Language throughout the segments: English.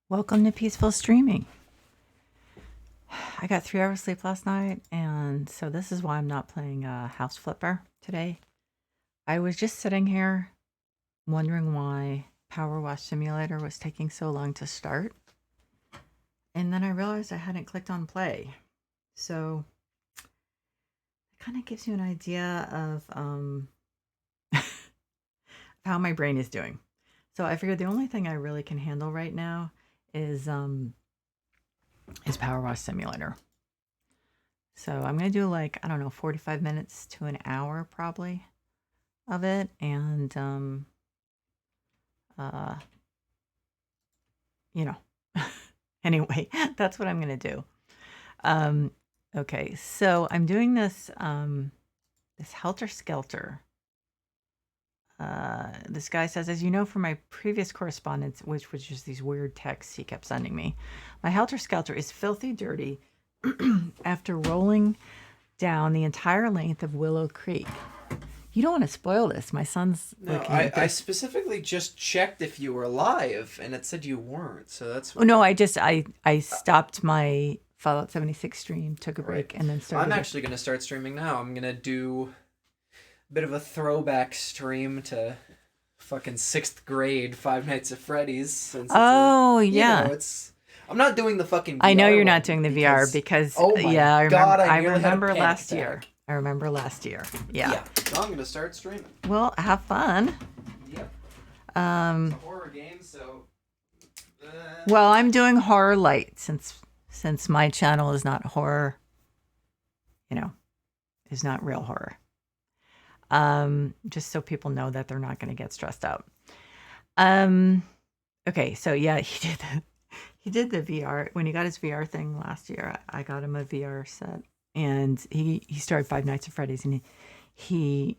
Welcome to Peaceful Streaming. I got 3 hours sleep last night, and so this is why I'm not playing House Flipper today. I was just sitting here wondering why PowerWash Simulator was taking so long to start, and then I realized I hadn't clicked on play. So it kind of gives you an idea of how my brain is doing. So I figured the only thing I really can handle right now is PowerWash Simulator. So I'm going to do like, I don't know, 45 minutes to an hour probably of it. And, uh, you know, anyway, that's what I'm going to do. Okay. So I'm doing this Helter Skelter. This guy says, as you know from my previous correspondence, which was just these weird texts he kept sending me, my Helter Skelter is filthy dirty after rolling down the entire length of Willow Creek. You don't want to spoil this. My son's No, I specifically just checked if you were live, and it said you weren't. So that's Oh no, I stopped my Fallout 76 stream, took a right. break, and then I'm started it. actually gonna start streaming now. I'm gonna do a bit of a throwback stream to fucking sixth grade Five Nights at Freddy's, since it's Oh you know yeah. it's. I'm not doing the fucking I know VR you're not one doing the VR because oh my yeah, god, I I nearly had a remember panic last year. attack. I remember last year. Yeah. Yeah, so I'm gonna start streaming. Well, have fun. Yep. It's Um a horror game, so. well, I'm doing horror light since my channel is not horror, you know, is not real horror. Just so people know that they're not going to get stressed out. Okay, so yeah, he did the VR when he got his VR thing last year. I got him a VR set, and he started Five Nights at Freddy's, and he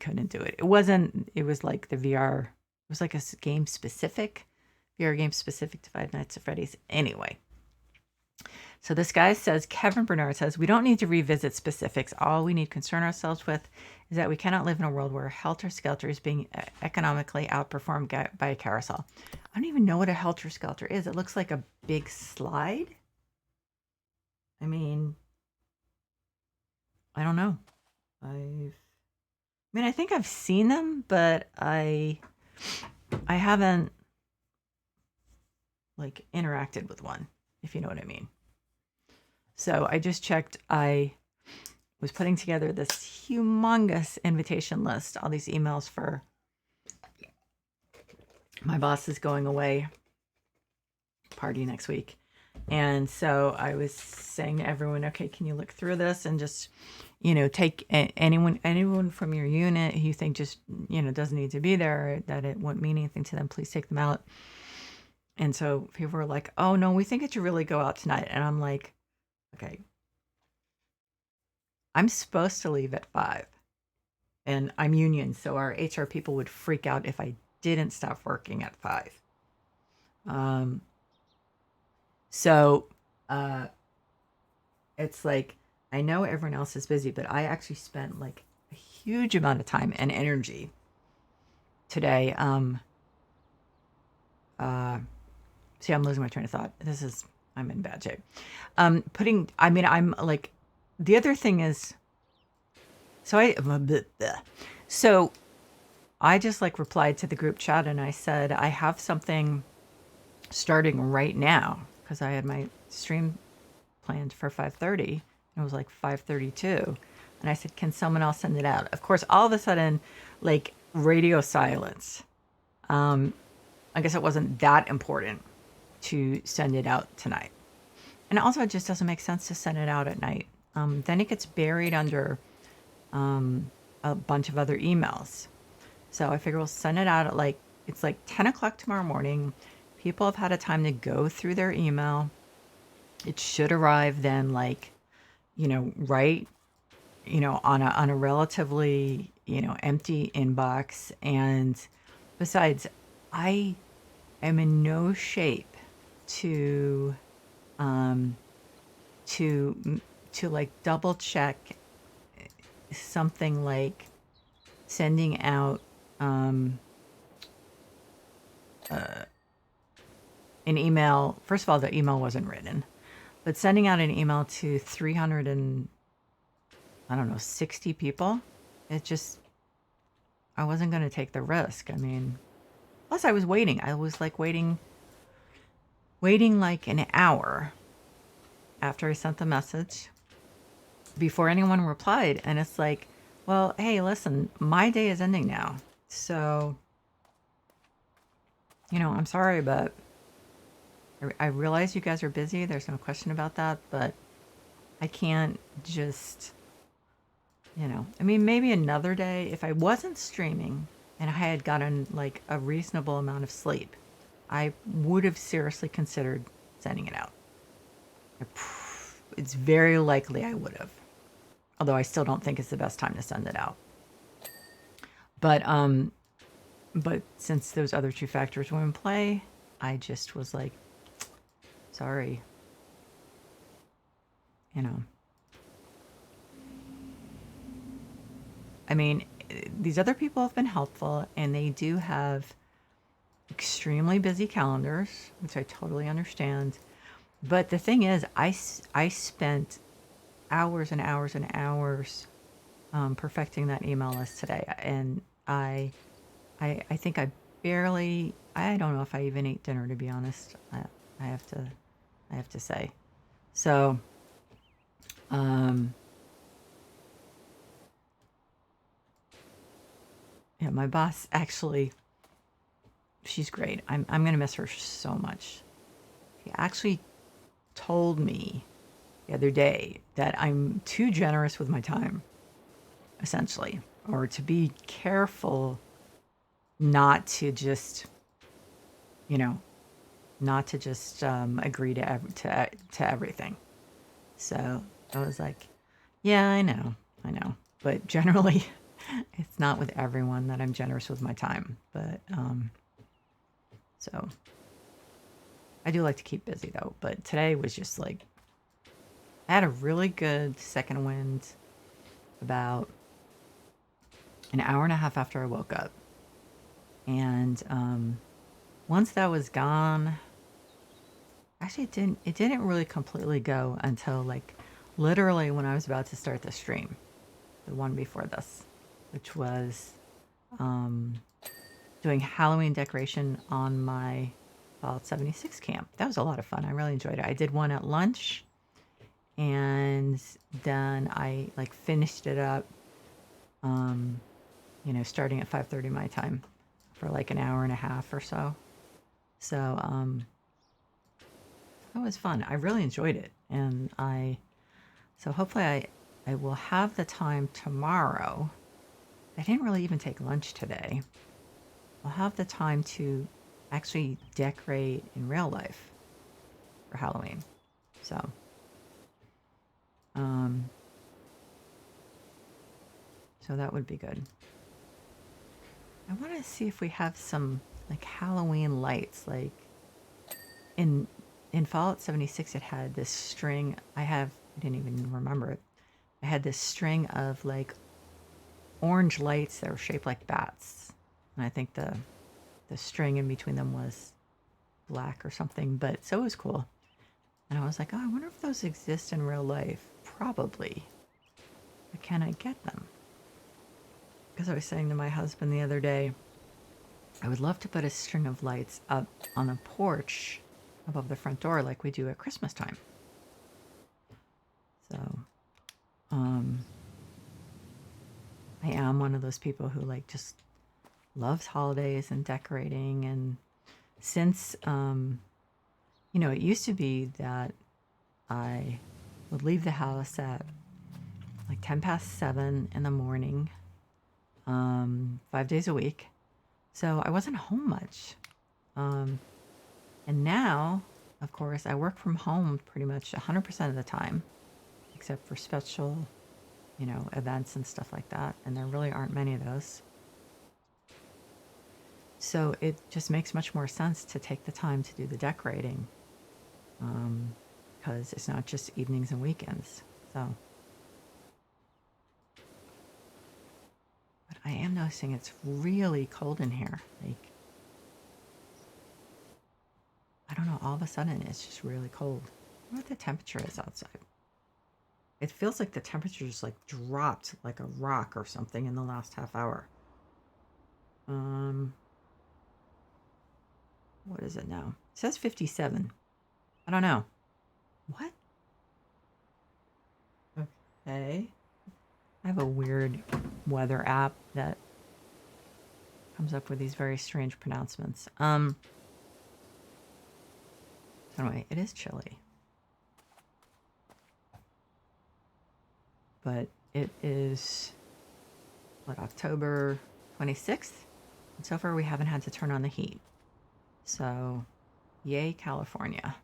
couldn't do it. It wasn't. It was like the VR. It was like a game specific VR game specific to Five Nights at Freddy's. Anyway, so this guy says, Kevin Bernard says, we don't need to revisit specifics. All we need to concern ourselves with is that we cannot live in a world where Helter Skelter is being economically outperformed by a carousel. I don't even know what a Helter Skelter is. It looks like a big slide. I mean, I don't know. I think I've seen them, but I haven't like interacted with one, if you know what I mean. So I just checked. I was putting together this humongous invitation list, all these emails for my boss is going away party next week. And so I was saying to everyone, okay, can you look through this and just, take anyone from your unit who you think just, doesn't need to be there, that it wouldn't mean anything to them, please take them out. And so people were like, oh no, we think it should really go out tonight. And I'm like, okay, I'm supposed to leave at 5 and I'm union. So our HR people would freak out if I didn't stop working at 5. So it's like, I know everyone else is busy, but I actually spent like a huge amount of time and energy today. See, I'm losing my train of thought. I'm in bad shape. I'm like, the other thing is, so I just like replied to the group chat and I said, I have something starting right now because I had my stream planned for 5:30. It was like 5:32. And I said, can someone else send it out? Of course, all of a sudden, like radio silence. I guess it wasn't that important to send it out tonight. And also, it just doesn't make sense to send it out at night. Then it gets buried under a bunch of other emails. So I figure we'll send it out at it's like 10 o'clock tomorrow morning. People have had a time to go through their email. It should arrive then, right, on a relatively, empty inbox. And besides, I am in no shape to like double check something like sending out an email. First of all, the email wasn't written, but sending out an email to 300 and I don't know, 60 people, it just, I wasn't going to take the risk. I mean, plus I was waiting. I was like waiting like an hour after I sent the message before anyone replied. And it's like, well, hey, listen, my day is ending now. So, I'm sorry, but I realize you guys are busy. There's no question about that. But I can't just, I mean, maybe another day if I wasn't streaming and I had gotten like a reasonable amount of sleep, I would have seriously considered sending it out. It's very likely I would have, although I still don't think it's the best time to send it out. But since those other two factors were in play, I just was like, sorry, I mean, these other people have been helpful and they do have extremely busy calendars, which I totally understand. But the thing is, I spent hours and hours and hours perfecting that email list today, and I think I don't know if I even ate dinner, to be honest. I have to say. So, yeah, my boss actually, she's great. I'm gonna miss her so much. She actually told me the other day that I'm too generous with my time, essentially, or to be careful not to just, agree to everything. So I was like, yeah, I know, but generally, it's not with everyone that I'm generous with my time. But so I do like to keep busy though. But today was just like, I had a really good second wind about an hour and a half after I woke up. And once that was gone, actually it didn't really completely go until like literally when I was about to start the stream, the one before this, which was doing Halloween decoration on my Fallout 76 camp. That was a lot of fun. I really enjoyed it. I did one at lunch, and then I like finished it up, starting at 5:30 my time for like an hour and a half or so. So that was fun. I really enjoyed it, and so hopefully I will have the time tomorrow. I didn't really even take lunch today. I'll have the time to actually decorate in real life for Halloween. So, so that would be good. I want to see if we have some like Halloween lights. Like in Fallout 76, it had this string. I didn't even remember it. I had this string of like orange lights that were shaped like bats, and I think the string in between them was black or something. But so it was cool, and I was like, oh, I wonder if those exist in real life. Probably, but can I get them? Because I was saying to my husband the other day, I would love to put a string of lights up on the porch above the front door like we do at Christmas time. So, I am one of those people who like just loves holidays and decorating. And since, it used to be that I would leave the house at like 7:10 in the morning, 5 days a week. So I wasn't home much. And now, of course, I work from home pretty much 100% of the time, except for special, events and stuff like that. And there really aren't many of those. So it just makes much more sense to take the time to do the decorating, because it's not just evenings and weekends. So, but I am noticing it's really cold in here. Like, I don't know, all of a sudden it's just really cold. I wonder what the temperature is outside. It feels like the temperature just like dropped like a rock or something in the last half hour. What is it now? It says 57. I don't know. What? Okay. I have a weird weather app that comes up with these very strange pronouncements. Anyway, it is chilly. But it is, what, October 26th? And so far we haven't had to turn on the heat. So, yay, California.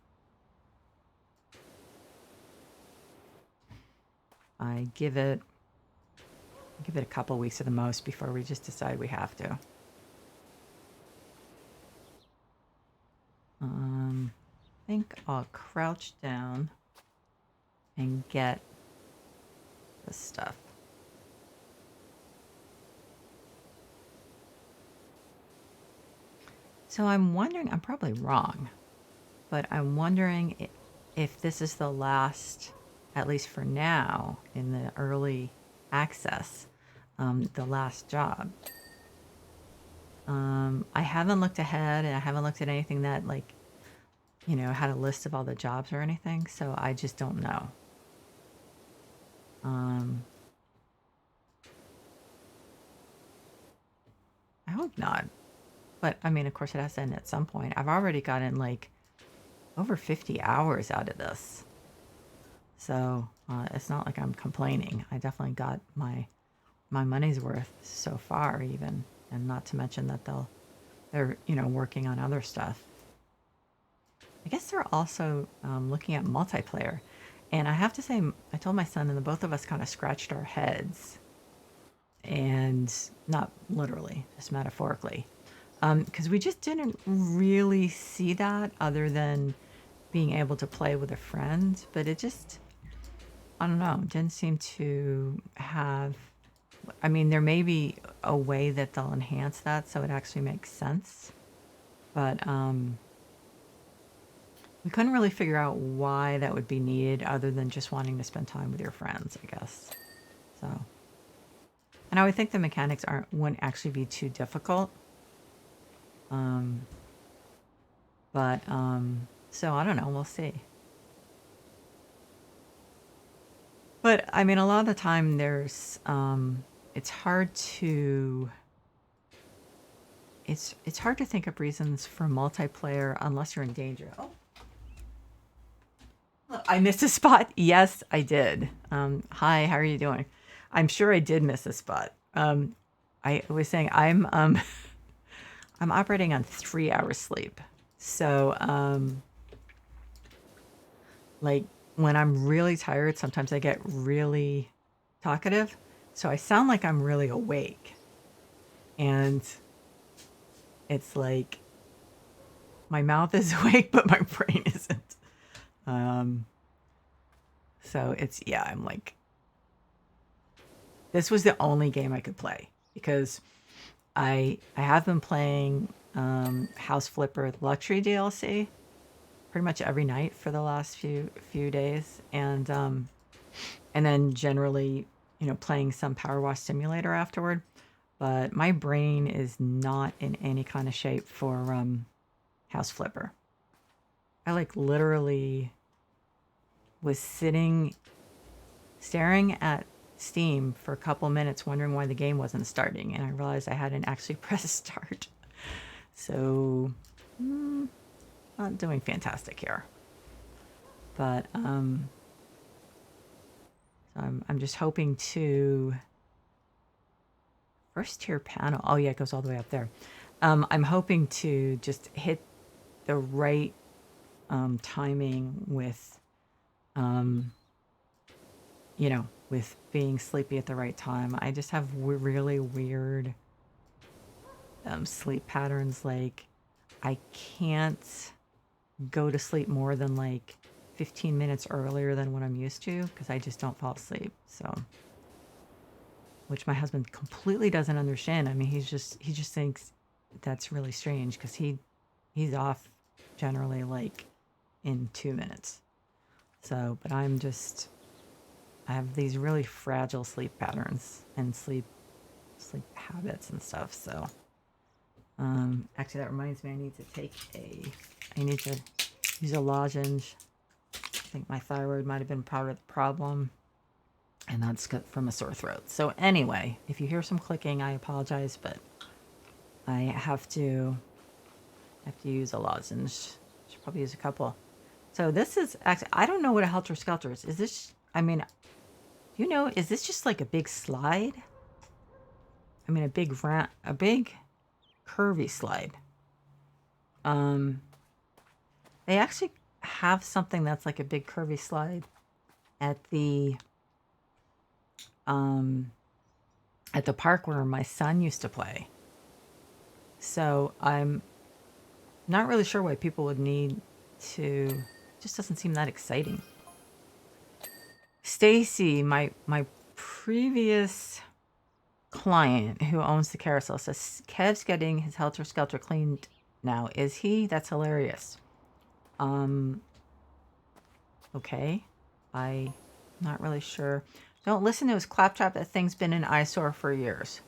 I give it a couple weeks at the most before we just decide we have to. I think I'll crouch down and get this stuff. So I'm wondering, I'm probably wrong, but I'm wondering if this is the last, at least for now, in the early access, the last job. I haven't looked ahead, and I haven't looked at anything that, like, you know, had a list of all the jobs or anything, so I just don't know. I hope not. But, I mean, of course, it has to end at some point. I've already gotten, like, over 50 hours out of this. So, it's not like I'm complaining. I definitely got my money's worth so far, even. And not to mention that they're, you know, working on other stuff. I guess they're also looking at multiplayer. And I have to say, I told my son, and the both of us kind of scratched our heads. And not literally, just metaphorically. Because we just didn't really see that other than being able to play with a friend. But it just, I don't know, didn't seem to have, I mean, there may be a way that they'll enhance that so it actually makes sense. But we couldn't really figure out why that would be needed other than just wanting to spend time with your friends, I guess. So, and I would think the mechanics wouldn't actually be too difficult. So I don't know, we'll see. But I mean, a lot of the time there's, it's hard to think of reasons for multiplayer unless you're in danger. Oh, look, I missed a spot. Yes, I did. Hi, how are you doing? I'm sure I did miss a spot. I was saying I'm I'm operating on 3 hours sleep. So, like when I'm really tired, sometimes I get really talkative. So I sound like I'm really awake. And it's like my mouth is awake, but my brain isn't. So it's, yeah, I'm like, this was the only game I could play because I have been playing House Flipper Luxury DLC pretty much every night for the last few days, and then generally, you know, playing some PowerWash Simulator afterward. But my brain is not in any kind of shape for House Flipper. I like literally was sitting staring at Steam for a couple minutes wondering why the game wasn't starting, and I realized I hadn't actually pressed start. So not doing fantastic here, but so I'm just hoping to first tier panel. Oh yeah, it goes all the way up there. I'm hoping to just hit the right timing with you know, with being sleepy at the right time. I just have really weird sleep patterns. Like I can't go to sleep more than like 15 minutes earlier than what I'm used to because I just don't fall asleep. So, which my husband completely doesn't understand. I mean, he just thinks that's really strange because he's off generally like in 2 minutes. So, but I have these really fragile sleep patterns and sleep habits and stuff. So, actually, that reminds me, I need to use a lozenge. I think my thyroid might have been part of the problem, and that's from a sore throat. So anyway, if you hear some clicking, I apologize, but I have to use a lozenge. Should probably use a couple. So this is actually, I don't know what a Helter Skelter is. Is this, I mean, is this just like a big slide? I mean, a big curvy slide. They actually have something that's like a big curvy slide at the park where my son used to play. So I'm not really sure why people would need to. It just doesn't seem that exciting. Stacy, my previous client who owns the carousel, says Kev's getting his Helter Skelter cleaned now. Is he? That's hilarious. Okay. I'm not really sure. Don't listen to his claptrap. That thing's been an eyesore for years.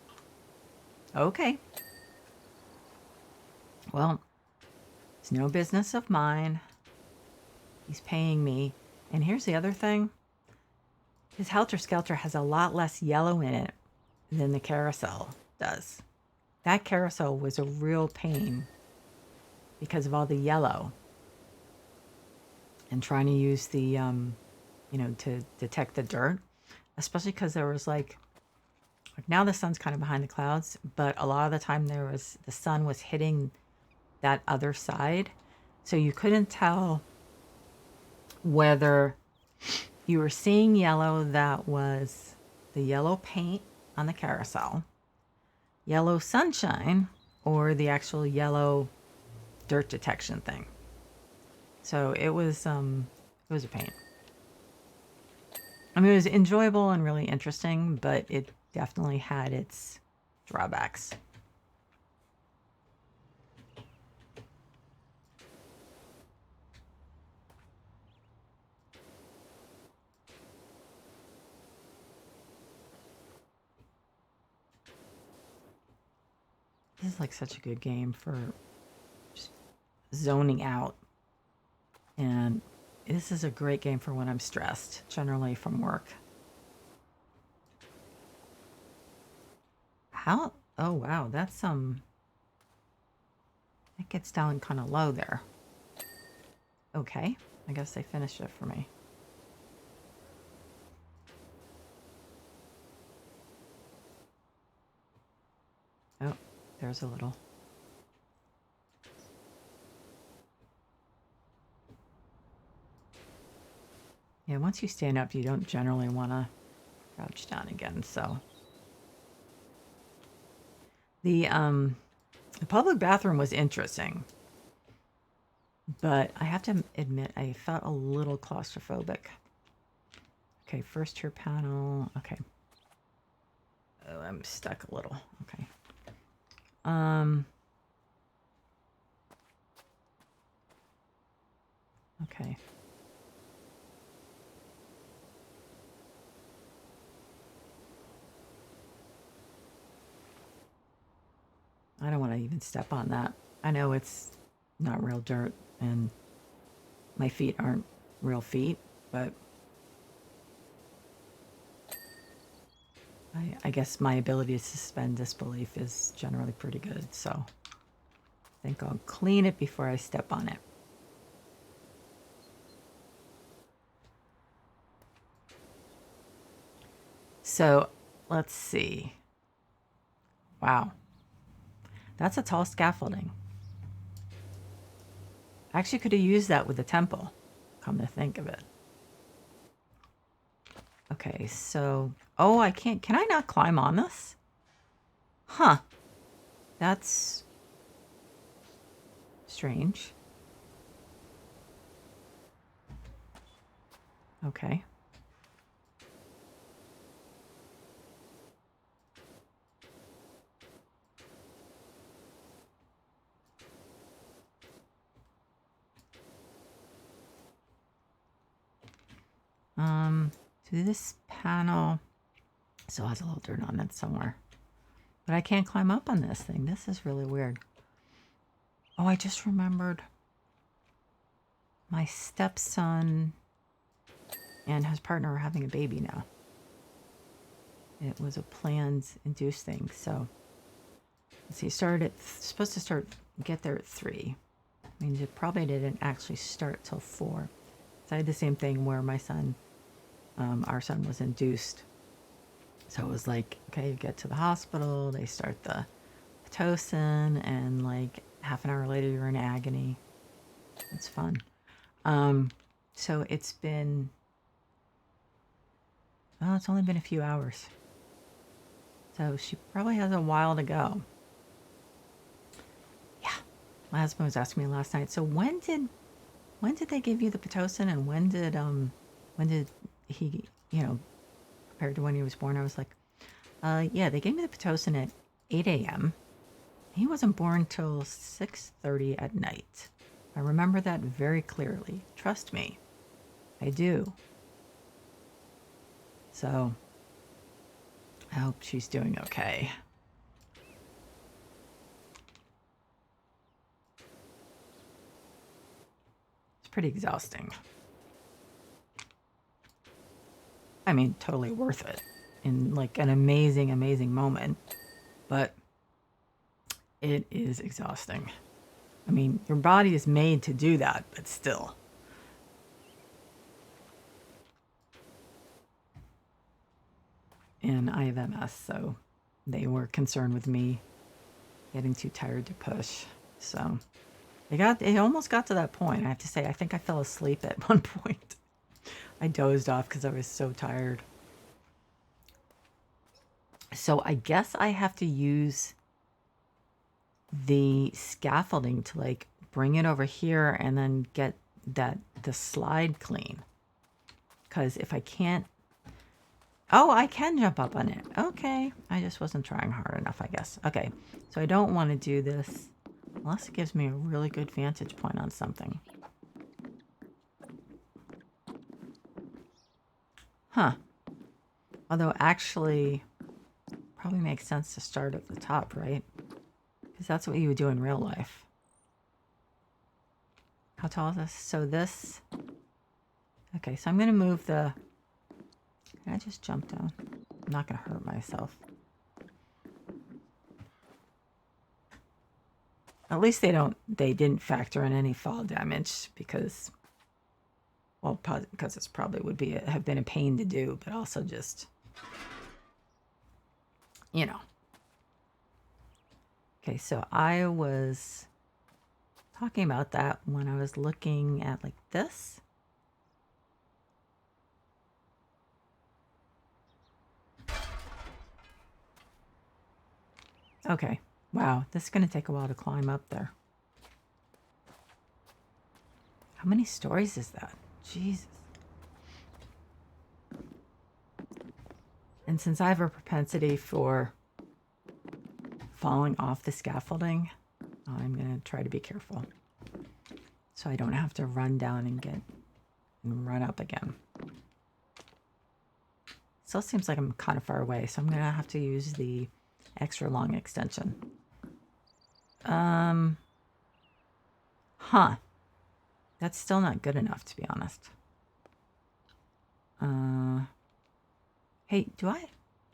Okay. Well, it's no business of mine. He's paying me. And here's the other thing. His Helter Skelter has a lot less yellow in it than the carousel does. That carousel was a real pain because of all the yellow. And trying to use the, to detect the dirt. Especially because there was like now the sun's kind of behind the clouds, but a lot of the time the sun was hitting that other side. So you couldn't tell whether you were seeing yellow that was the yellow paint on the carousel, yellow sunshine, or the actual yellow dirt detection thing. So it was a pain. I mean, it was enjoyable and really interesting, but it definitely had its drawbacks. This is like such a good game for just zoning out. And this is a great game for when I'm stressed, generally from work. How? Oh, wow. That's, it gets down kind of low there. Okay. I guess they finished it for me. Oh, there's a little. Yeah, once you stand up, you don't generally want to crouch down again, so. The public bathroom was interesting, but I have to admit I felt a little claustrophobic. Okay, first tier panel. Okay. Oh, I'm stuck a little. Okay. Okay. I don't want to even step on that. I know it's not real dirt and my feet aren't real feet, but I guess my ability to suspend disbelief is generally pretty good, so I think I'll clean it before I step on it. So let's see. Wow. That's a tall scaffolding. I actually could have used that with the temple, come to think of it. Okay, so, oh, I can't, can I not climb on this? Huh. That's strange. Okay. So this panel still has a little dirt on it somewhere. But I can't climb up on this thing. This is really weird. Oh, I just remembered my stepson and his partner are having a baby now. It was a planned induced thing. So let's see, supposed to get there at 3. Means it probably didn't actually start till 4. So I had the same thing where my son, our son was induced. So it was like, okay, you get to the hospital, they start the Pitocin, and like half an hour later you're in agony. It's fun. So it's been, well, it's only been a few hours. So she probably has a while to go. Yeah. My husband was asking me last night, so when did they give you the Pitocin, and when did he, compared to when he was born? I was like, yeah, they gave me the Pitocin at 8 a.m. He wasn't born till 6:30 at night. I remember that very clearly. Trust me, I do. So I hope she's doing okay. It's pretty exhausting. I mean, totally worth it in like an amazing, amazing moment, but it is exhausting. I mean, your body is made to do that, but still. And I have MS, so they were concerned with me getting too tired to push. So it almost got to that point. I have to say, I think I fell asleep at one point. I dozed off because I was so tired. So I guess I have to use the scaffolding to like bring it over here and then get the slide clean. Because if I can't, oh, I can jump up on it. Okay, I just wasn't trying hard enough, I guess. Okay, so I don't want to do this unless it gives me a really good vantage point on something. Huh. Although actually, probably makes sense to start at the top, right? Because that's what you would do in real life. How tall is this? So this... Okay, so I'm going to move the... Can I just jump down? I'm not going to hurt myself. At least they didn't factor in any fall damage because... Well, because it's probably have been a pain to do, but also just... Okay, so I was talking about that when I was looking at like this. Okay, wow, this is going to take a while to climb up there. How many stories is that? Jesus. And since I have a propensity for falling off the scaffolding, I'm going to try to be careful so I don't have to run down and run up again. Still seems like I'm kind of far away, so I'm going to have to use the extra long extension. Huh. That's still not good enough, to be honest. Hey, do I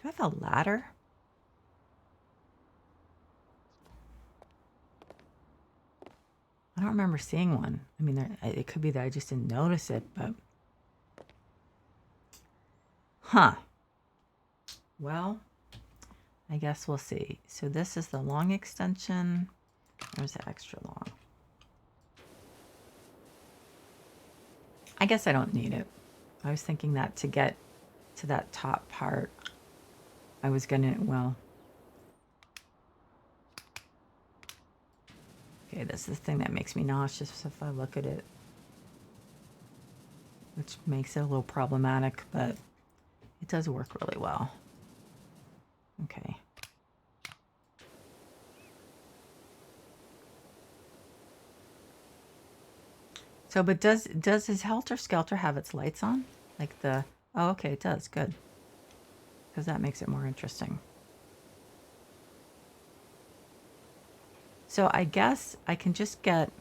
have a ladder? I don't remember seeing one. I mean, it could be that I just didn't notice it, but... Huh. Well, I guess we'll see. So this is the long extension. There's the extra long. I guess I don't need it. I was thinking that to get to that top part, I was gonna, well... Okay, this is the thing that makes me nauseous if I look at it. Which makes it a little problematic, but it does work really well. Okay. So, but does his Helter Skelter have its lights on? Like the, oh, okay, it does. Good. Because that makes it more interesting. So I guess I can just get,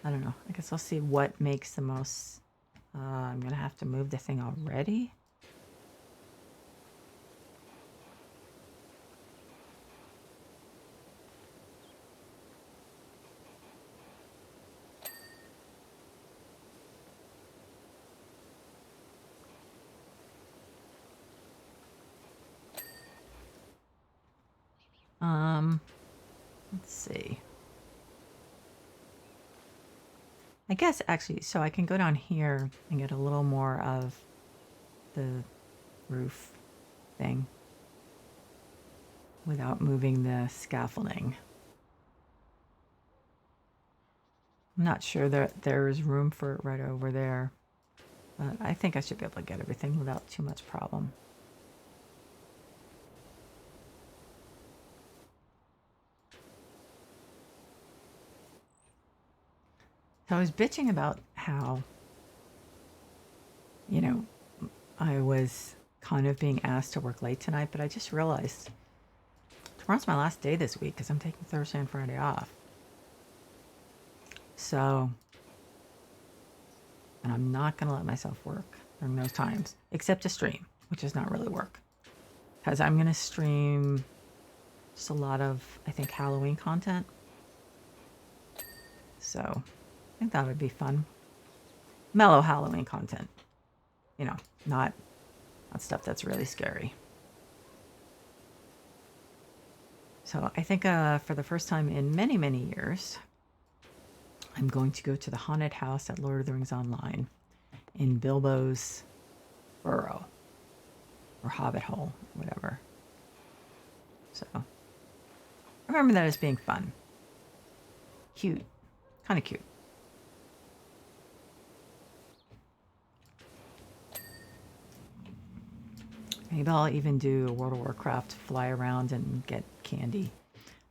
I don't know. I guess I'll see what makes the most, I'm going to have to move the thing already. Let's see. I guess actually, so I can go down here and get a little more of the roof thing without moving the scaffolding. I'm not sure that there's room for it right over there, but I think I should be able to get everything without too much problem. So I was bitching about how, you know, I was kind of being asked to work late tonight, but I just realized tomorrow's my last day this week because I'm taking Thursday and Friday off. So, and I'm not going to let myself work during those times, except to stream, which is not really work. Because I'm going to stream just a lot of, I think, Halloween content. So, I think that would be fun. Mellow Halloween content. You know, not stuff that's really scary. So I think for the first time in many, many years, I'm going to go to the haunted house at Lord of the Rings Online in Bilbo's burrow or hobbit hole, whatever. So I remember that as being fun. Cute. Kind of cute. Maybe I'll even do a World of Warcraft fly around and get candy.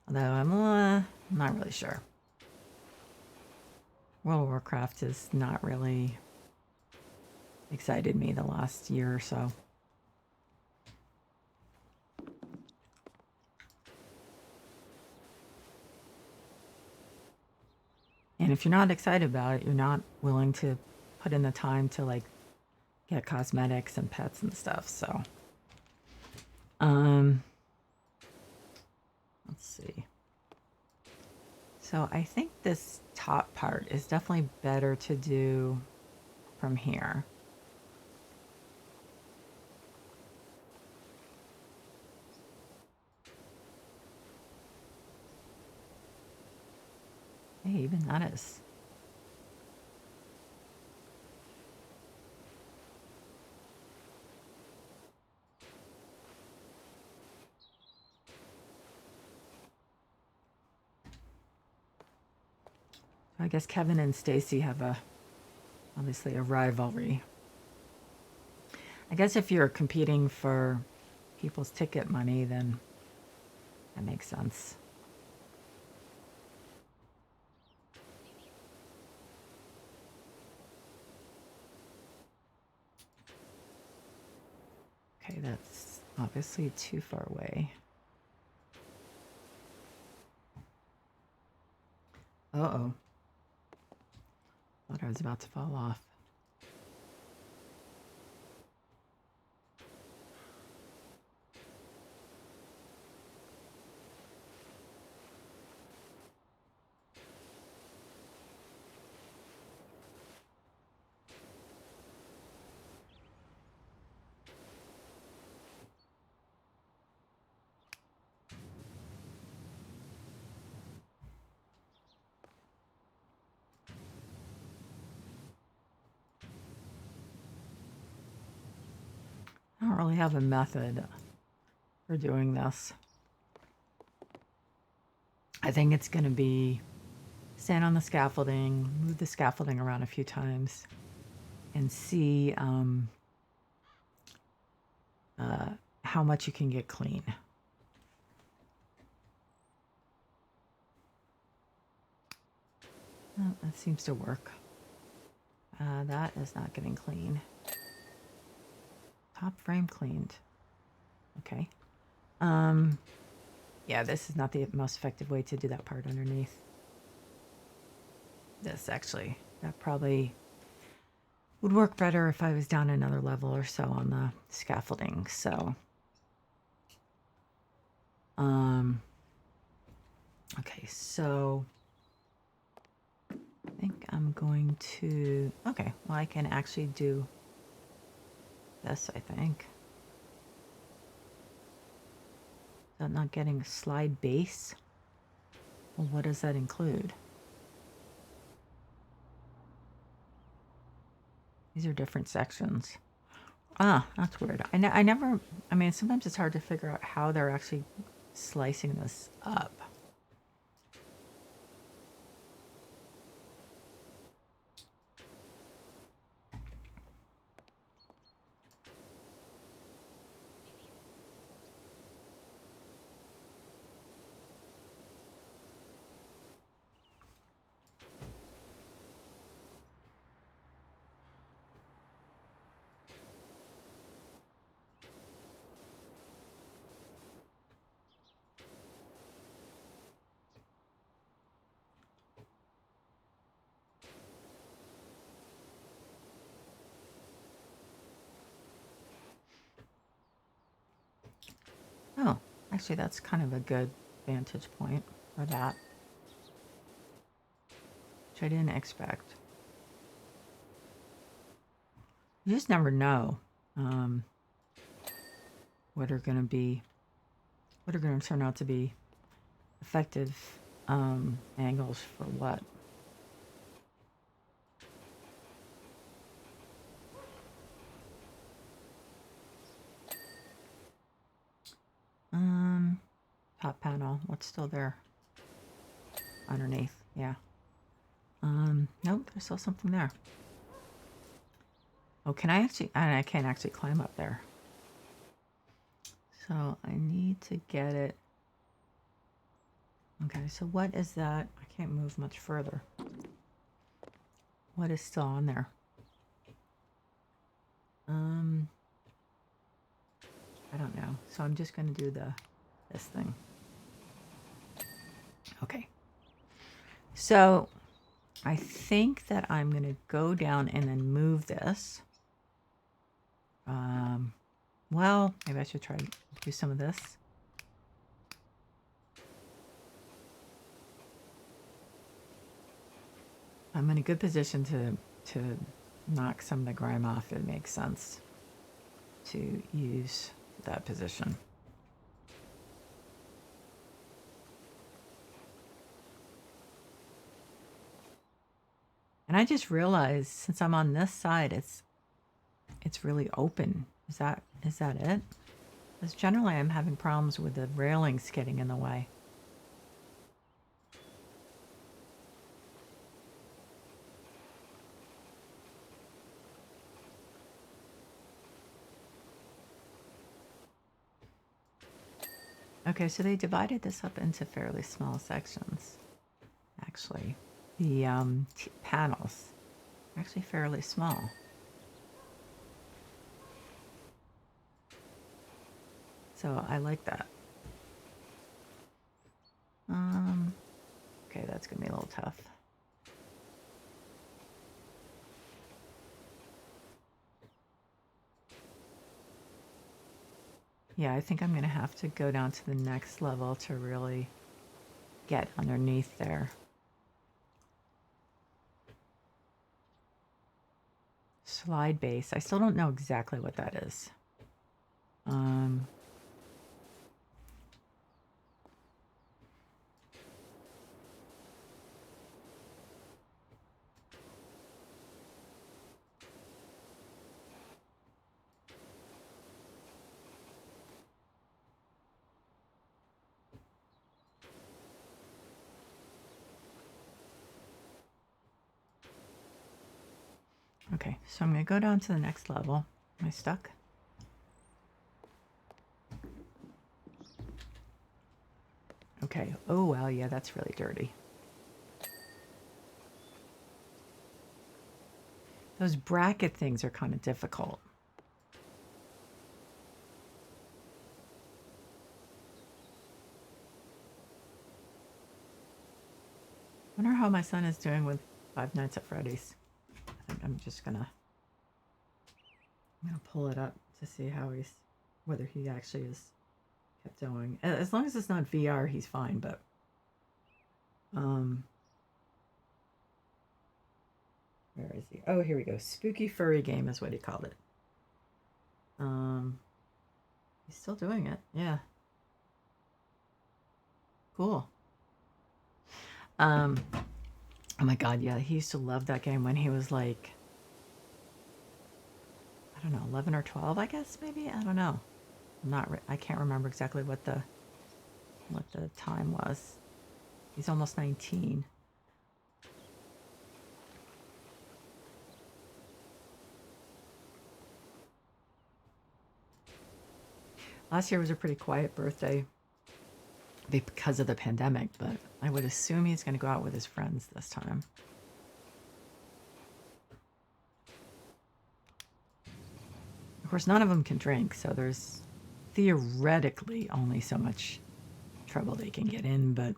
Although I'm not really sure. World of Warcraft has not really excited me the last year or so. And if you're not excited about it, you're not willing to put in the time to like get cosmetics and pets and stuff. So, let's see. So I think this top part is definitely better to do from here. Hey, even that is. I guess Kevin and Stacy have obviously a rivalry. I guess if you're competing for people's ticket money, then that makes sense. Okay, that's obviously too far away. Uh-oh. Thought I was about to fall off. I don't really have a method for doing this. I think it's going to be stand on the scaffolding, move the scaffolding around a few times, and see how much you can get clean. Oh, that seems to work. That is not getting clean. Top frame cleaned. Okay. Yeah, this is not the most effective way to do that part underneath. This actually, that probably would work better if I was down another level or so on the scaffolding. So, okay, so I think I'm going to, okay, well, I can actually do this, I think. Is that not getting a slide base? Well, what does that include? These are different sections. Ah, that's weird. I never, I mean, sometimes it's hard to figure out how they're actually slicing this up. Oh, actually, that's kind of a good vantage point for that, which I didn't expect. You just never know what are going to turn out to be effective angles for what. Top panel, what's still there? Underneath, yeah. Nope, there's still something there. Oh, can I actually, I can't actually climb up there. So I need to get it. Okay, so what is that? I can't move much further. What is still on there? I don't know. So I'm just going to do this thing. Okay. So I think that I'm going to go down and then move this. Well, maybe I should try to do some of this. I'm in a good position to knock some of the grime off. It makes sense to use that position. And I just realized since I'm on this side, it's really open. Is that it? Because generally I'm having problems with the railings getting in the way. Okay, so they divided this up into fairly small sections. Actually, the panels are actually fairly small. So I like that. Okay, that's gonna be a little tough. Yeah, I think I'm gonna have to go down to the next level to really get underneath there. Slide base. I still don't know exactly what that is. Okay, so I'm going to go down to the next level. Am I stuck? Okay. Oh, well, yeah, that's really dirty. Those bracket things are kind of difficult. I wonder how my son is doing with Five Nights at Freddy's. I'm just gonna pull it up to see how whether he actually is kept going. As long as it's not VR, he's fine. But where is he? Oh, here we go. Spooky Furry Game is what he called it. He's still doing it. Yeah. Cool. Oh my God, yeah. He used to love that game when he was like, I don't know, 11 or 12, I guess, maybe. I don't know. I can't remember exactly what the time was. He's almost 19. Last year was a pretty quiet birthday because of the pandemic, but I would assume he's going to go out with his friends this time. Of course, none of them can drink, so there's theoretically only so much trouble they can get in, but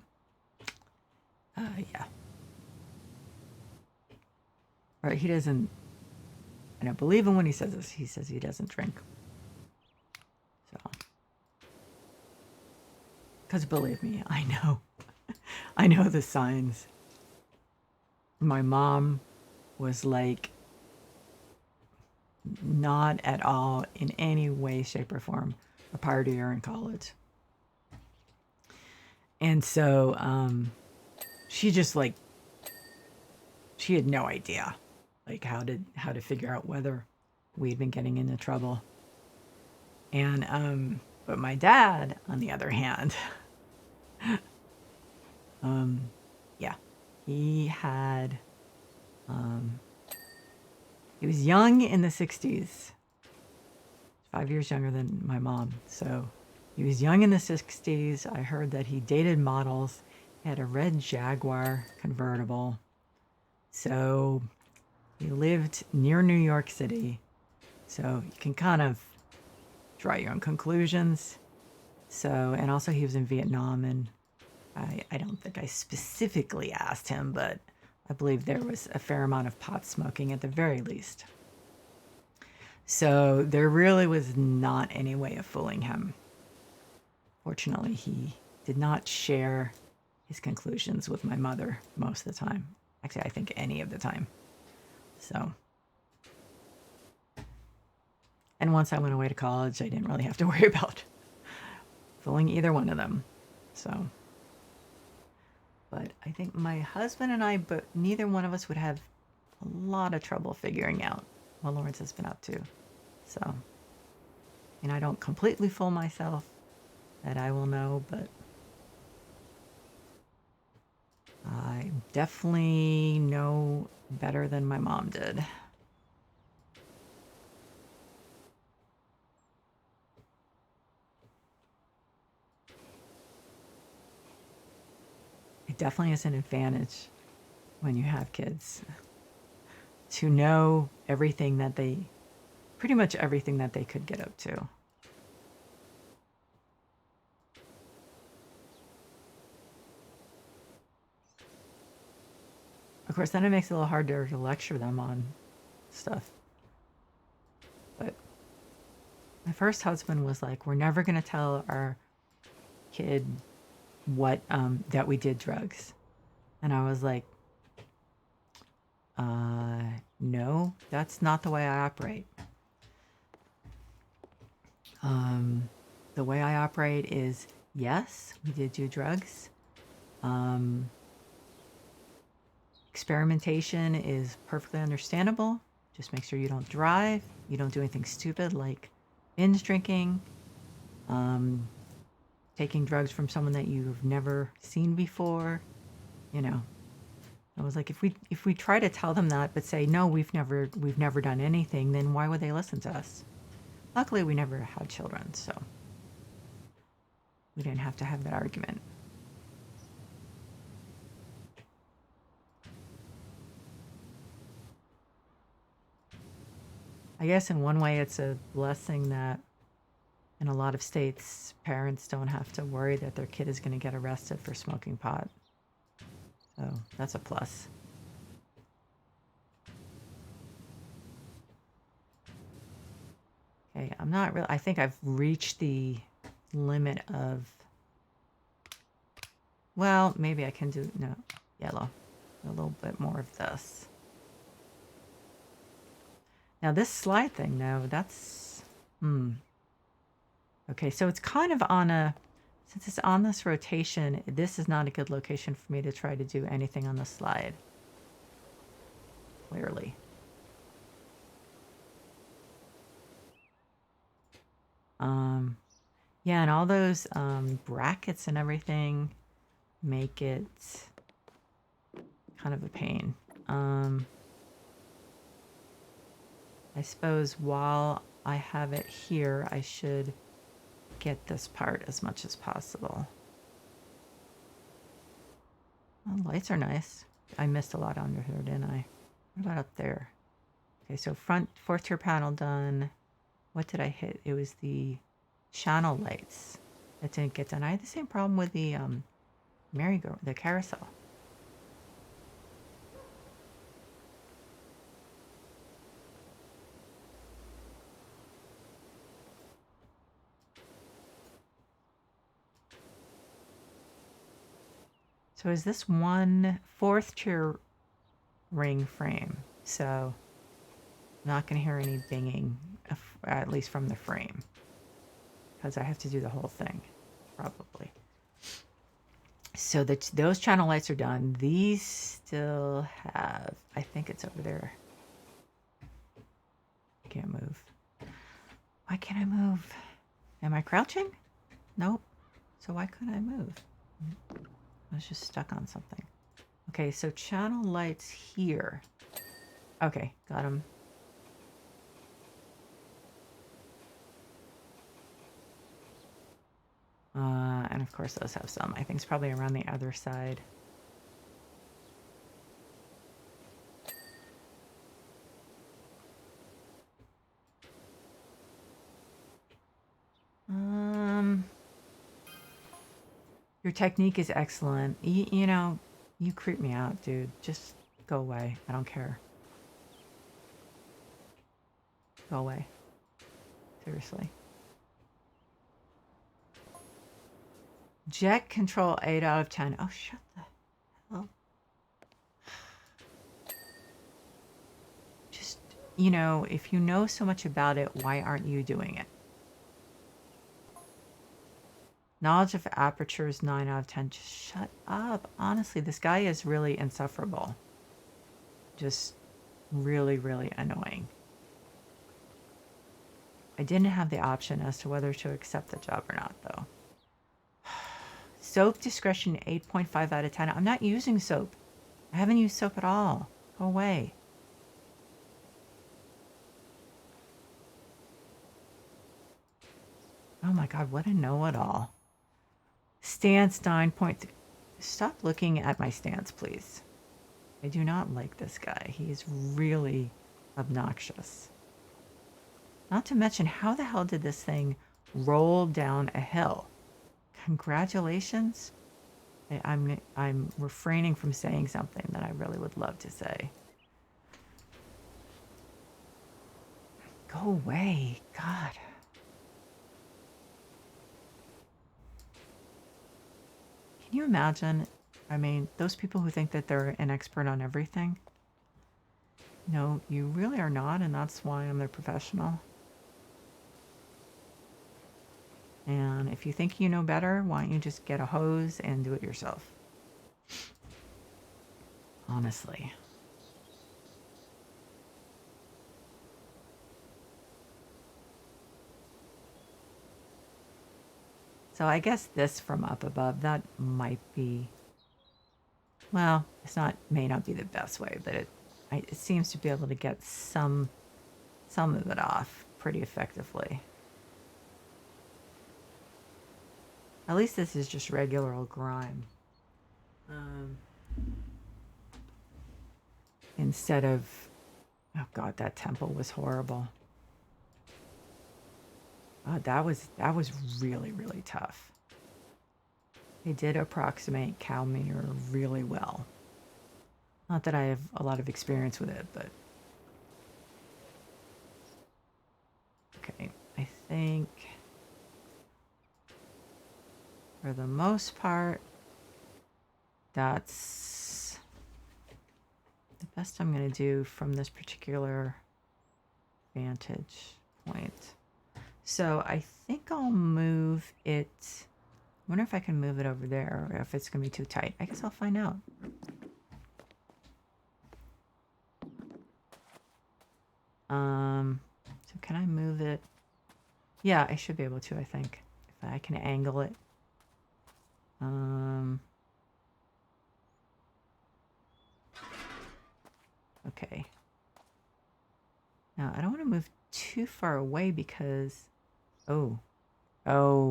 yeah. Right, he doesn't, I don't believe him when he says this. He says he doesn't drink. So, because believe me, I know. I know the signs. My mom was like, not at all in any way, shape, or form a partier in college. And so she just like, she had no idea like how to figure out whether we'd been getting into trouble. And but my dad, on the other hand, yeah, he had he was young in the 60s, 5 years younger than my mom. So he was young in the 60s. I heard that he dated models. He had a red Jaguar convertible. So he lived near New York City. So you can kind of draw your own conclusions. So, and also he was in Vietnam, and I don't think I specifically asked him, but I believe there was a fair amount of pot smoking at the very least. So there really was not any way of fooling him. Fortunately, he did not share his conclusions with my mother most of the time. Actually, I think any of the time. So, and once I went away to college, I didn't really have to worry about fooling either one of them. So, but I think my husband and I, but neither one of us would have a lot of trouble figuring out what Lawrence has been up to. So, and I don't completely fool myself, that I will know, but I definitely know better than my mom did. It definitely is an advantage when you have kids to know everything that pretty much everything that they could get up to. Of course, then it makes it a little harder to lecture them on stuff. But my first husband was like, we're never going to tell our kid what that we did drugs. And I was like, no, that's not the way I operate. The way I operate is, yes, we did do drugs. Experimentation is perfectly understandable. Just make sure you don't drive. You don't do anything stupid like binge drinking, taking drugs from someone that you've never seen before. You know, I was like, if we try to tell them that, but say no, we've never done anything, then why would they listen to us? Luckily, we never had children, so we didn't have to have that argument. I guess in one way it's a blessing that in a lot of states, parents don't have to worry that their kid is going to get arrested for smoking pot. So that's a plus. Okay, I'm not really, I think I've reached the limit of, well, maybe I can do, no, yellow. A little bit more of this. Now this slide thing, though, that's, okay, so it's kind of on a, since it's on this rotation, this is not a good location for me to try to do anything on the slide. Clearly. Yeah, and all those brackets and everything make it kind of a pain. I suppose while I have it here, I should get this part as much as possible. Well, the lights are nice. I missed a lot under here, didn't I? What about up there? Okay, so front fourth tier panel done. What did I hit? It was the channel lights that didn't get done. I had the same problem with the merry-go, the carousel. So is this 1/4 tier ring frame? So I'm not going to hear any binging, at least from the frame, because I have to do the whole thing, probably. So those channel lights are done. These still have, I think it's over there. I can't move. Why can't I move? Am I crouching? Nope. So why couldn't I move? I was just stuck on something. Okay, so channel lights here. Okay, got them. And of course those have some. I think it's probably around the other side. Your technique is excellent. You know, you creep me out, dude. Just go away. I don't care. Go away. Seriously. Jet control 8 out of 10. Oh, shut the hell. Just, you know, if you know so much about it, why aren't you doing it? Knowledge of apertures 9 out of 10. Just shut up. Honestly, this guy is really insufferable. Just really, really annoying. I didn't have the option as to whether to accept the job or not, though. Soap discretion 8.5 out of 10. I'm not using soap. I haven't used soap at all. Go away. Oh my God, what a know-it-all. Stance 9 point. Stop looking at my stance, please. I do not like this guy. He is really obnoxious. Not to mention, how the hell did this thing roll down a hill? Congratulations. I'm refraining from saying something that I really would love to say. Go away. God. Can you imagine? I mean, those people who think that they're an expert on everything. No, you really are not, and that's why I'm their professional. And if you think you know better, why don't you just get a hose and do it yourself? Honestly. So I guess this from up above, that might be, well, may not be the best way, but it seems to be able to get some of it off pretty effectively. At least this is just regular old grime. Instead of, oh God, that temple was horrible. That was really, really tough. They did approximate cow manure really well. Not that I have a lot of experience with it, but okay. I think for the most part, that's the best I'm going to do from this particular vantage point. So I think I'll move it. I wonder if I can move it over there or if it's going to be too tight. I guess I'll find out. So can I move it? Yeah, I should be able to, I think. If I can angle it. Okay. Now, I don't want to move too far away because... Oh,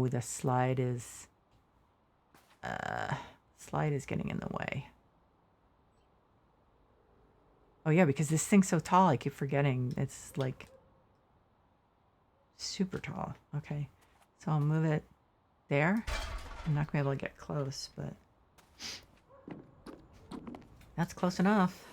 the slide is getting in the way. Oh yeah, because this thing's so tall, I keep forgetting it's like super tall. Okay, so I'll move it there. I'm not gonna be able to get close, but that's close enough.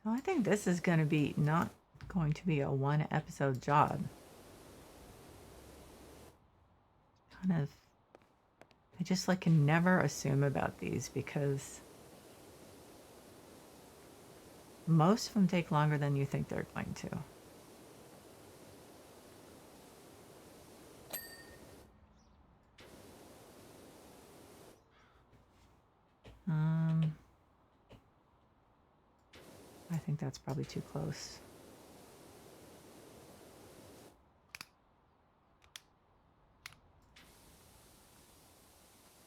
So I think this is going to be not going to be a one episode job. Kind of, I just like can never assume about these because most of them take longer than you think they're going to. I think that's probably too close.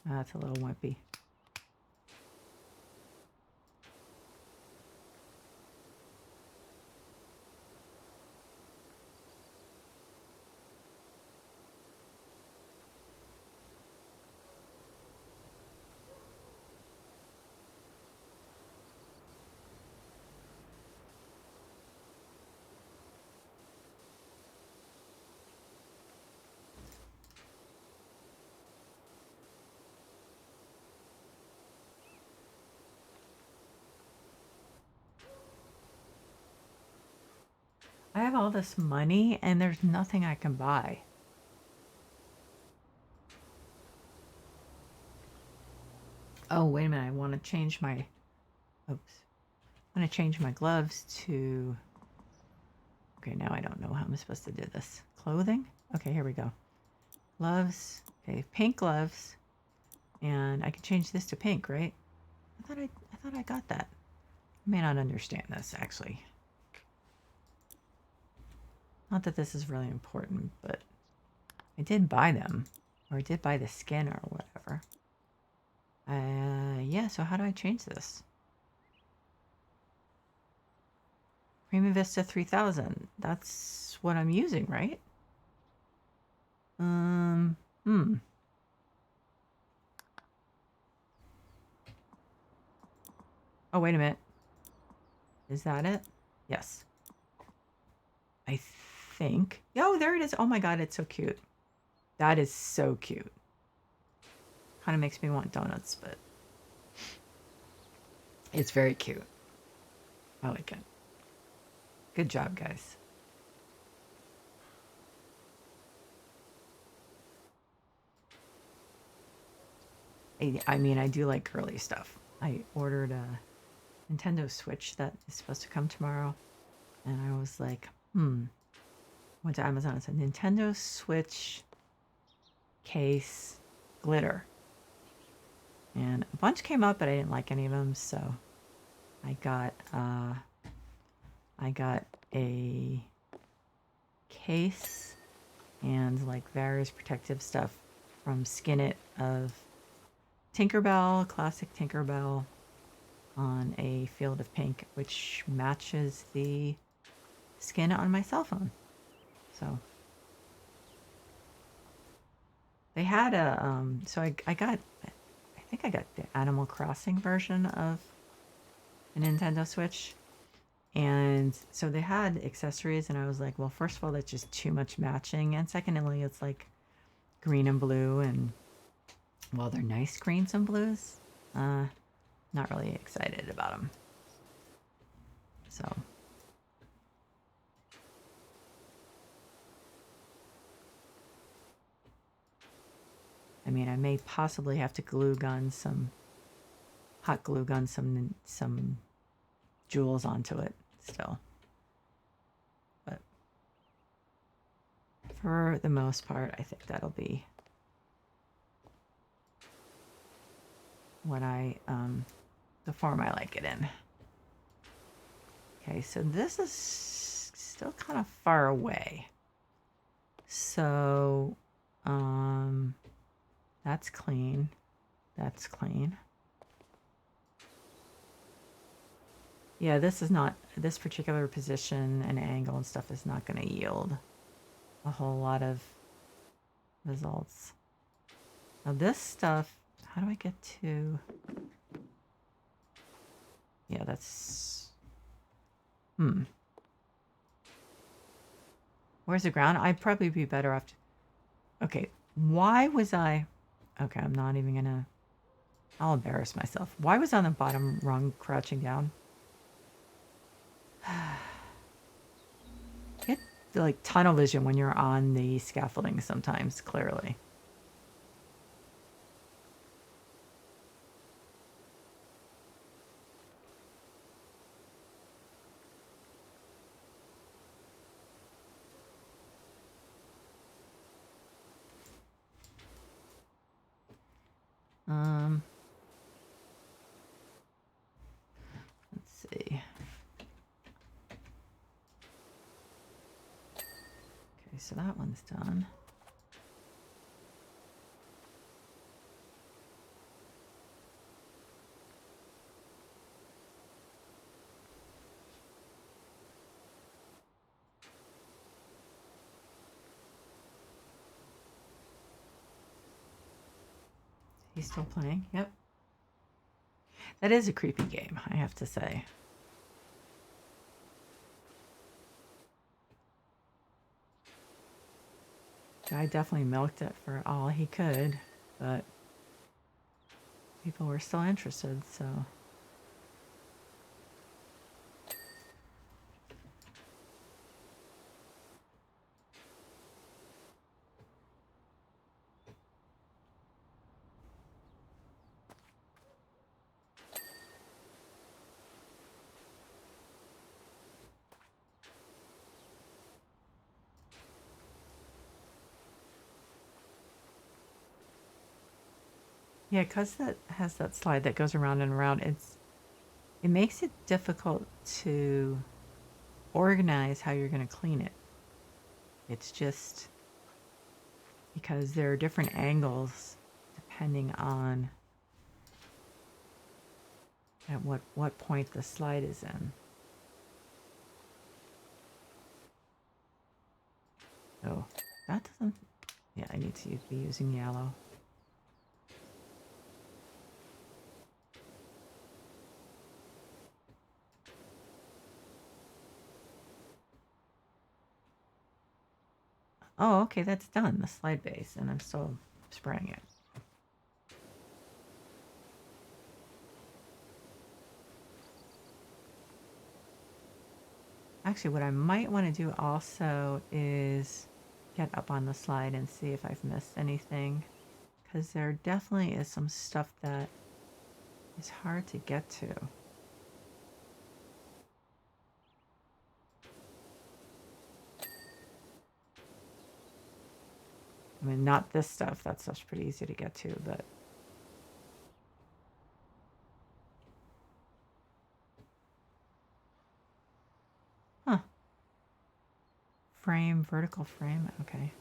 That's a little wimpy. I have all this money and there's nothing I can buy. Oh, wait a minute. I want to change my... Oops. I want to change my gloves to... Okay, now I don't know how I'm supposed to do this. Clothing? Okay, here we go. Gloves. Okay, pink gloves. And I can change this to pink, right? I thought I got that. I may not understand this, actually. Not that this is really important, but I did buy them. Or I did buy the skin or whatever. Yeah, so how do I change this? Prima Vista 3000. That's what I'm using, right? Oh, wait a minute. Is that it? Yes. I think. Oh, there it is. Oh my God, it's so cute. That is so cute. Kind of makes me want donuts, but it's very cute. I like it. Good job, guys. I mean, I do like girly stuff. I ordered a Nintendo Switch that is supposed to come tomorrow. And I was like, went to Amazon and said, Nintendo Switch case glitter. And a bunch came up, but I didn't like any of them. So I got a case and like various protective stuff from Skin of Tinkerbell, classic Tinkerbell, on a field of pink, which matches the skin on my cell phone. So they had a so I got, I think I got the Animal Crossing version of a Nintendo Switch. And so they had accessories, and I was like, well, first of all, that's just too much matching. And secondly, it's like green and blue, and while they're nice greens and blues, not really excited about them. So I mean, I may possibly have to hot glue gun some jewels onto it still. But for the most part, I think that'll be what the form I like it in. Okay, so this is still kind of far away. So, that's clean. That's clean. Yeah, this particular position and angle and stuff is not going to yield a whole lot of results. Now this stuff, how do I get to... Yeah, that's... Where's the ground? I'd probably be better off... Okay, why was I... Okay, I'm not even gonna... I'll embarrass myself. Why was I on the bottom rung crouching down? Get like tunnel vision when you're on the scaffolding sometimes, clearly. Let's see. Okay, so that one's done. He's still playing? Yep. That is a creepy game, I have to say. Guy definitely milked it for all he could, but people were still interested, so... Yeah, because that has that slide that goes around and around, it makes it difficult to organize how you're going to clean it. It's just because there are different angles depending on at what point the slide is in. Oh, that doesn't... Yeah, I need to be using yellow. Oh, okay, that's done, the slide base, and I'm still spraying it. Actually, what I might want to do also is get up on the slide and see if I've missed anything, because there definitely is some stuff that is hard to get to. I mean, not this stuff. That stuff's pretty easy to get to, but... Huh. frame, vertical frame. Okay.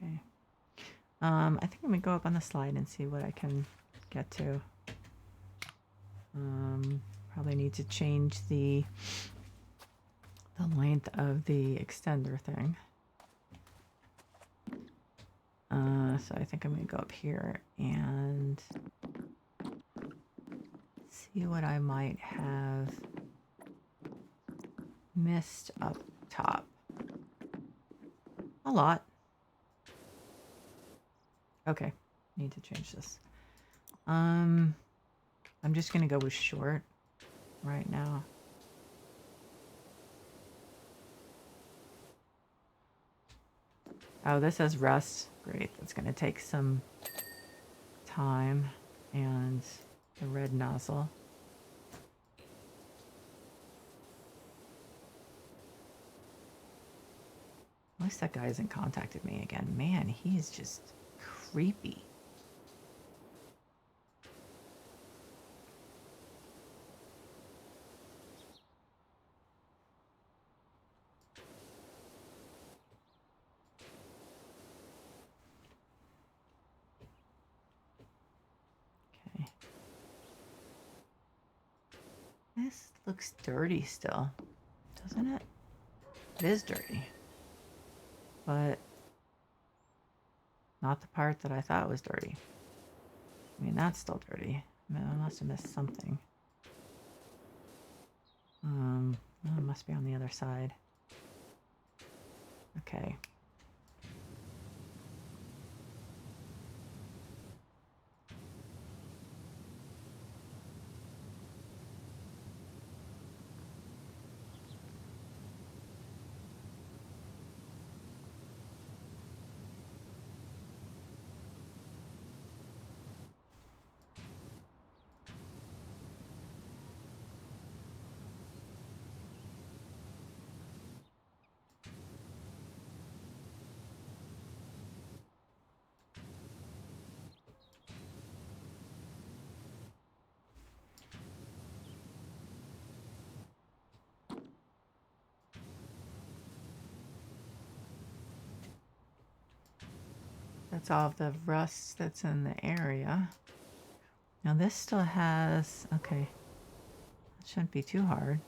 Okay. I think I'm gonna go up on the slide and see what I can get to. Probably need to change the length of the extender thing. So I think I'm gonna go up here and see what I might have missed up top. A lot. Okay, need to change this. I'm just gonna go with short right now. Oh, this has rust. Great, that's gonna take some time. And the red nozzle. At least that guy hasn't contacted me again. Man, he's just creepy. Okay. This looks dirty still, doesn't it? It is dirty. But not the part that I thought was dirty. I mean, that's still dirty. I mean, I must have missed something. Oh, it must be on the other side. Okay. That's all of the rust that's in the area. Now this still has, okay, that shouldn't be too hard.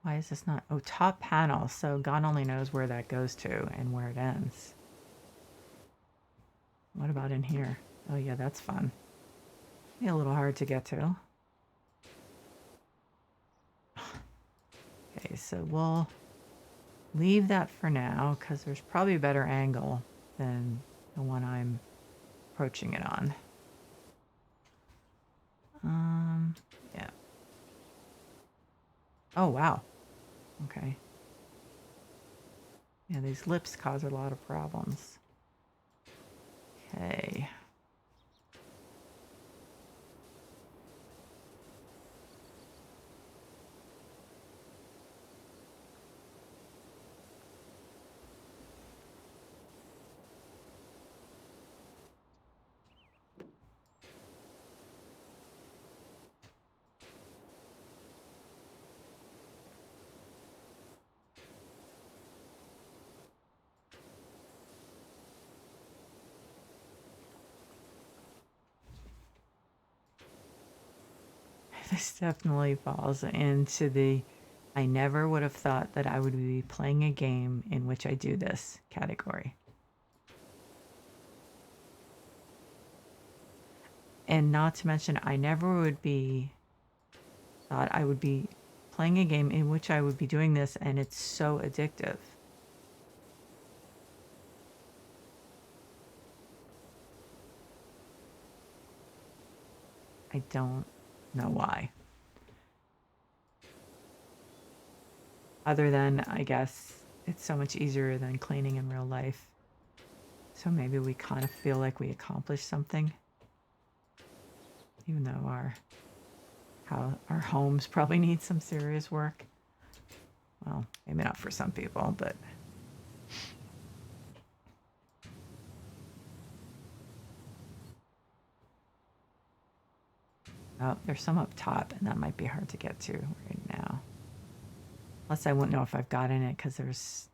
Why is this not, oh, top panel, so God only knows where that goes to and where it ends. What about in here? Oh yeah, that's fun. Be a little hard to get to. Okay, so we'll leave that for now because there's probably a better angle than the one I'm approaching it on. Yeah. Oh, wow. Okay. Yeah, these lips cause a lot of problems. Okay. This definitely falls into the I never would have thought that I would be playing a game in which I do this category. And not to mention, I never would be thought I would be playing a game in which I would be doing this, and it's so addictive. I don't know why. Other than, I guess, it's so much easier than cleaning in real life. So maybe we kind of feel like we accomplished something, even though our homes probably need some serious work. Well, maybe not for some people, but oh, there's some up top, and that might be hard to get to right now. Plus, I wouldn't know if I've gotten it because there's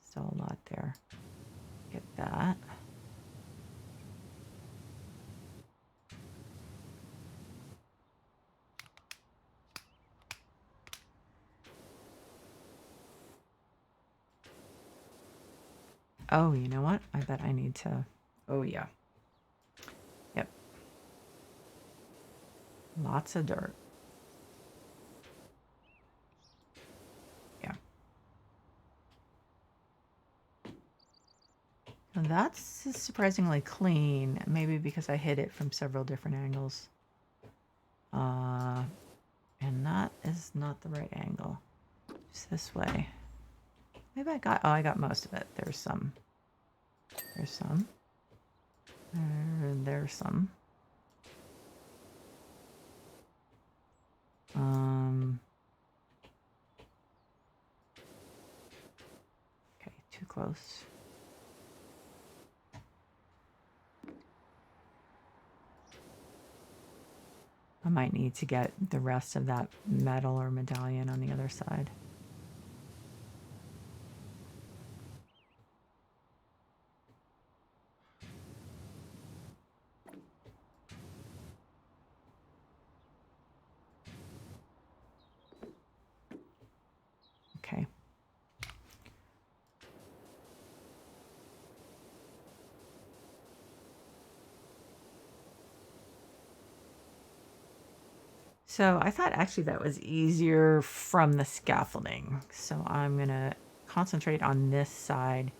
still a lot there. Get that. Oh, you know what? I bet I need to. Oh, yeah. Yep. Lots of dirt. Yeah. Now that's surprisingly clean. Maybe because I hit it from several different angles. And that is not the right angle. Just this way. Maybe I got most of it. There's some. There's some. There's some. Okay, too close. I might need to get the rest of that medal or medallion on the other side. Okay. So I thought actually that was easier from the scaffolding. So I'm going to concentrate on this side,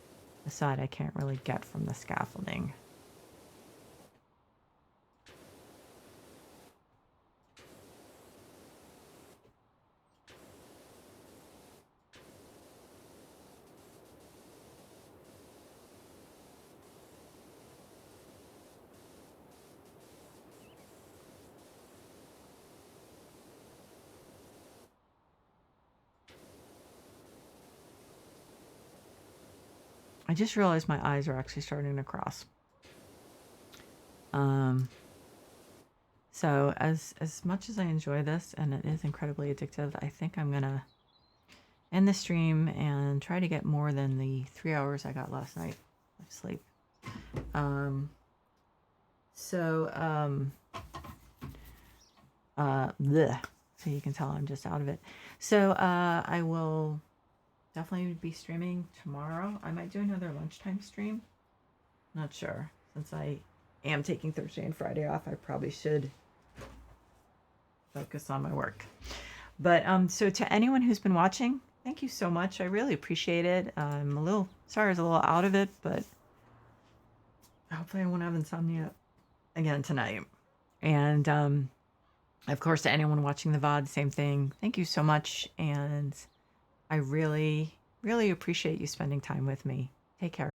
the side I can't really get from the scaffolding. I just realized my eyes are actually starting to cross. So as much as I enjoy this, and it is incredibly addictive, I think I'm gonna end the stream and try to get more than the 3 hours I got last night of sleep. So you can tell I'm just out of it. So I will definitely be streaming tomorrow. I might do another lunchtime stream. Not sure. Since I am taking Thursday and Friday off, I probably should focus on my work. But so to anyone who's been watching, thank you so much. I really appreciate it. I'm a little sorry I was a little out of it, but hopefully I won't have insomnia again tonight. And of course, to anyone watching the VOD, same thing. Thank you so much. And I really, really appreciate you spending time with me. Take care.